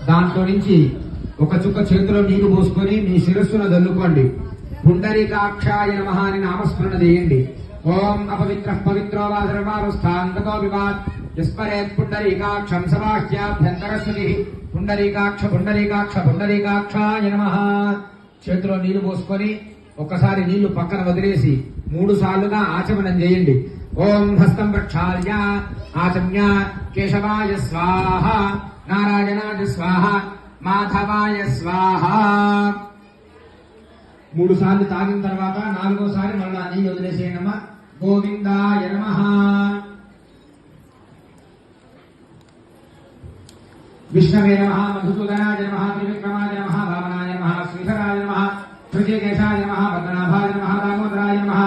దాంట్లో నుంచి ఒక చుక్క చేతిలో నీరు పోసుకొని మీ శిరస్సును దల్లుకోండి. పుండరీకాక్షాయ నమః అని నామస్మరణ చేయండి. ఓం అపవిత్ర పవిత్రో వా సర్వావస్థాంతతో వివాద్ యస్మరేత్ పుండరీకాక్షం సబాహ్యాభ్యంతరస్వతి. పుండరీకాక్ష పుండరీకాక్ష పుండరీకాక్షాయ నమః. చేతిలో నీళ్లు పోసుకొని ఒక్కసారి నీళ్లు పక్కన వదిలేసి 3 సార్లుగా ఆచమనం చేయండి. ఓం హస్తం ప్రక్షాళ్య ఆచమ్య కేశవాయ స్వాహ, నారాయణాయ స్వాహ, మాధవాయ స్వాహ. 3 సార్లు తాగిన తర్వాత 4వసారి మళ్ళా నీళ్ళు వదిలేసేయనమ్మా. గోవిందాయ నమః. విష్ణవే నమః, మధుసూదనాయ నమః, త్రివిక్రమాయ నమః, వామనాయ నమః, శ్రీధరాయ నమః, త్రికేశాయ నమః, పద్మనాభాయ నమః, దామోదరాయ నమః,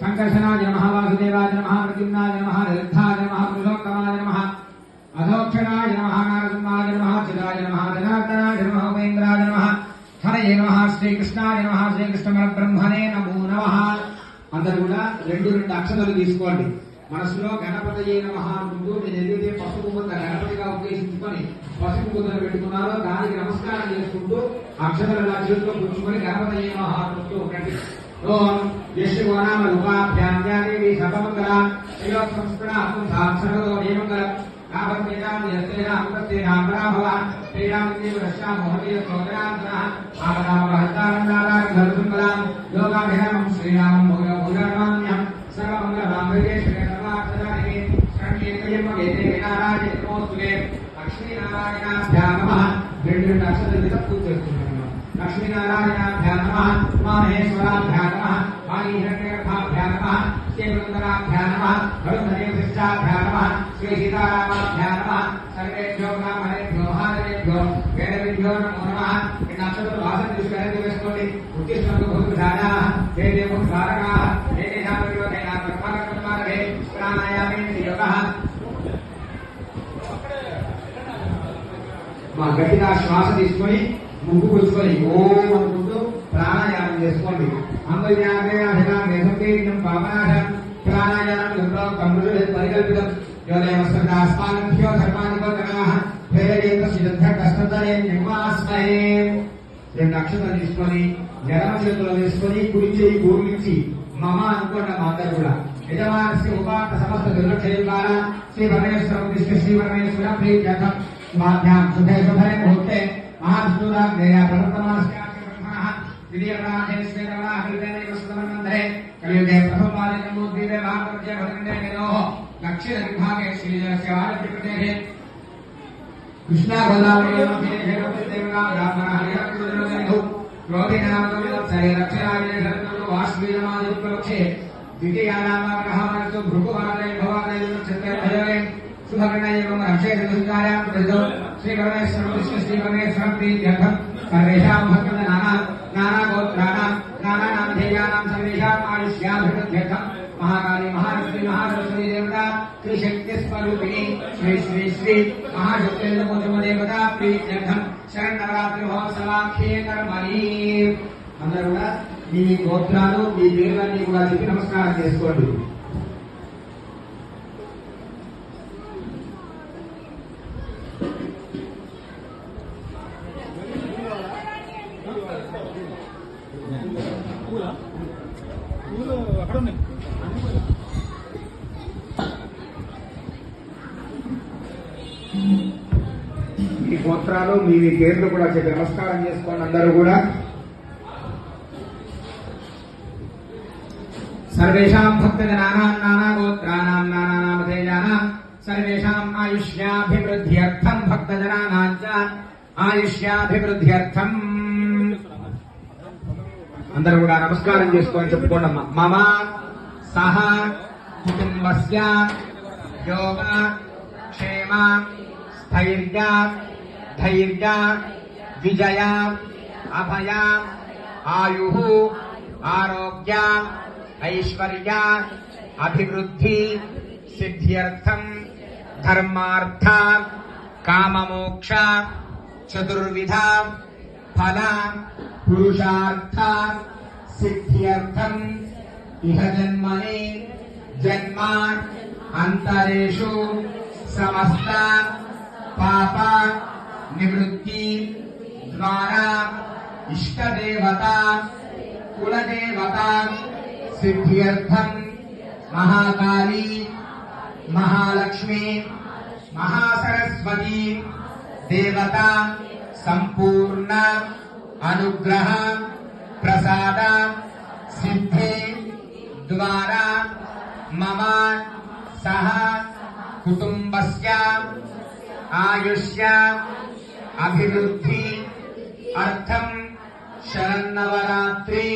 సంకర్షణాయ నమః, వాసుదేవాయ నమః, ప్రద్యుమ్నాయ నమః, నిరుద్ధాయ నమః, పురుషోత్తమాయ నమః, అధోక్షణాయ నమః, నారసింహాయ నమః, చిదాయ నమః, జనార్దనాయ నమః, ఉపేంద్రాయ నమః, హరయే నమః, శ్రీకృష్ణాయ నమః, శ్రీకృష్ణ పరబ్రహ్మణే నమో నమః. అందరూ కూడా 2 అక్షతలు తీసుకోండి. మనసులో గణపతయే నమః అంటూ నేను ఏదైతే పసుపు ముద్ద గణపతిగా ఉద్దేశించుకొని పసుపు ముద్దను పెట్టుకున్నారో దానికి నమస్కారం చేసుకుంటూ అక్షతలు ఇలా చేతిలో పుచ్చుకొని గణపతయే నమః అంటూ ఉండండి. ఓం యశ్వనామ రూపాభ్యాం దేవి సర్వమంగళ శ్రీలోక్సంస్కృతాత్మ సాక్షరతో దేవంగళం కాభద్రేయాం యస్తేనాం తస్తేనాం పరాభవ శ్రీరామ దేవ రక్షా మోహతే సోదరాంతః ఆపదామ హస్తారం నారాయణ ధర్మం యోగాభిరామం శ్రీరామం భూయామాన్యం సర్వమంగళమాంగళ్యే శ్రీరామాక్షరాణి శరణ్యేకయమగేతే వినారాయణ నమోస్తుతే. లక్ష్మీనారాయణాభ్యాం నమః. 2 అక్షరాలు మీద పూజ చేస్తున్నాను. లక్ష్మీనారాయణాభ్యాం నమః, మహేశ్వరాభ్యాం నమః, వాణీహిరణ్యగర్భాభ్యాం నమః, శ్రీవృందరాభ్యాం నమః, వరుణదేవశిష్టాభ్యాం నమః, శ్రీ సీతారామాభ్యాం నమః. సర్వేభ్యో బ్రాహ్మణేభ్యో మహాదేవేభ్యో వేదవిభ్యో నమో నమః. 2 అక్షరాలు వాసన తీసుకుని వేసుకోండి. ఉత్తిష్టంతో భూతానా దేవేభూ ద్వారకా దేవేశామయోగేనా బ్రహ్మకర్మారభే ప్రాణాయామే యోగః. మా గట్టిగా శ్వాస తీసుకొని ముగ్గు పుచ్చుకొని ఓం అనుకుంటూ ప్రాణాయామం చేసుకోండి. అంగవ్యాధం పాపనాశం ప్రాణాయామం ఎంతో కమృడు పరికల్పితం. యోగస్మాభ్యో ధర్మాధిపో గణాః ప్రేరేత సిద్ధ కష్టతరే నిర్మాస్మహే. 2 అక్షతలు తీసుకొని ఎడమ చేతిలో వేసుకొని కుడి చేయి గోరులించి మమ అనుకోండి. మా అందరూ కూడా యజమానస్య ఉపాత్త సమస్త దుర్లక్షయం ద్వారా శ్రీ పరమేశ్వరం కృష్ణ శ్రీ పరమేశ్వర ప్రీత్యర్థం స్వాధ్యాం శుభే శుభే ముహూర్తే మహావిష్ణురాజ్ఞేయ ప్రవర్తమానస్య బ్రహ్మణః ద్వితీయప్రాధేశ్వరవః హృదయేన సుతమన్వంతరే కలియుగే ప్రథమపాదికమూర్తిదే మహాపర్జయ భద్రండే నిరోః దక్షిణ విభాగే శ్రీజలస్య వారధిపతేః కృష్ణ గోదావరి దేవగా బ్రాహ్మణ హరిహరకులజనో క్రోధినామకవిలక్షే రక్షణాయ శరణో వాష్వీయమాదిప్రవక్షే ద్వితీయానామగ్రహమానతో భృగువాదయ భవాదయ చంద్రభయే సుభగణయేవం రక్షేతుకార్యాం ప్రజో శ్రీ పరమేశ్వర కృష్ణ శ్రీ పరమేశ్వర ప్రీత్యర్థం సర్వేషాం భక్తనానా గోత్రాణాం నానానామధేయానాం సర్వేషాం ఆయుష్యాభివృద్ధ్యర్థం మహాకాళీ మహాలక్ష్మీ మహాసరస్వతీ దేవతా త్రిశక్తి స్వరూపిణి శ్రీ శ్రీ శ్రీ మహాశక్తిర్నమోజమ దేవతా ప్రీత్యర్థం శరణవరాత్రి మహోత్సవాఖ్యే కర్మణి. అందరూ కూడా మీ గోత్రాలు మీ పేర్లన్నీ కూడా చెప్పి నమస్కారం చేసుకోండి. మీ గోత్రాలు మీ పేర్లు కూడా చెప్పి నమస్కారం చేసుకోండి. అందరూ కూడా సర్వేషాం భక్తజనానాం నానా గోత్రానాం నానానామధేయానాం సర్వేషాం ఆయుష్యాభివృద్ధ్యర్థం భక్తజనానాం చ ఆయుష్యాభివృద్ధ్యర్థం. అందరూ కూడా నమస్కారం చేసుకొని చెప్పుకోండి. మమ సహ కుటుంబస్య యోగ క్షేమ స్థైర్య ధైర్య విజయ అభయ ఆయు ఆరోగ్య ఐశ్వర్య అభివృద్ధి సిద్ధ్యర్థం ధర్మార్థ కామమోక్ష చతుర్విధ ఫల పురుషార్థ సిద్ధ్యర్థం ఇహ జన్మని జన్మ అంతరేషు సమస్త పాప निवृत्ति द्वारा इष्टदेवता कुलदेवता सिद्ध्यर्थम महाकाली महालक्ष्मी महासरस्वती देवता संपूर्ण अनुग्रह प्रसाद सिद्धि द्वारा मम सह कुटुंबस्य आयुष्य अभिवृद्धि अर्थम शरन्नवरात्रि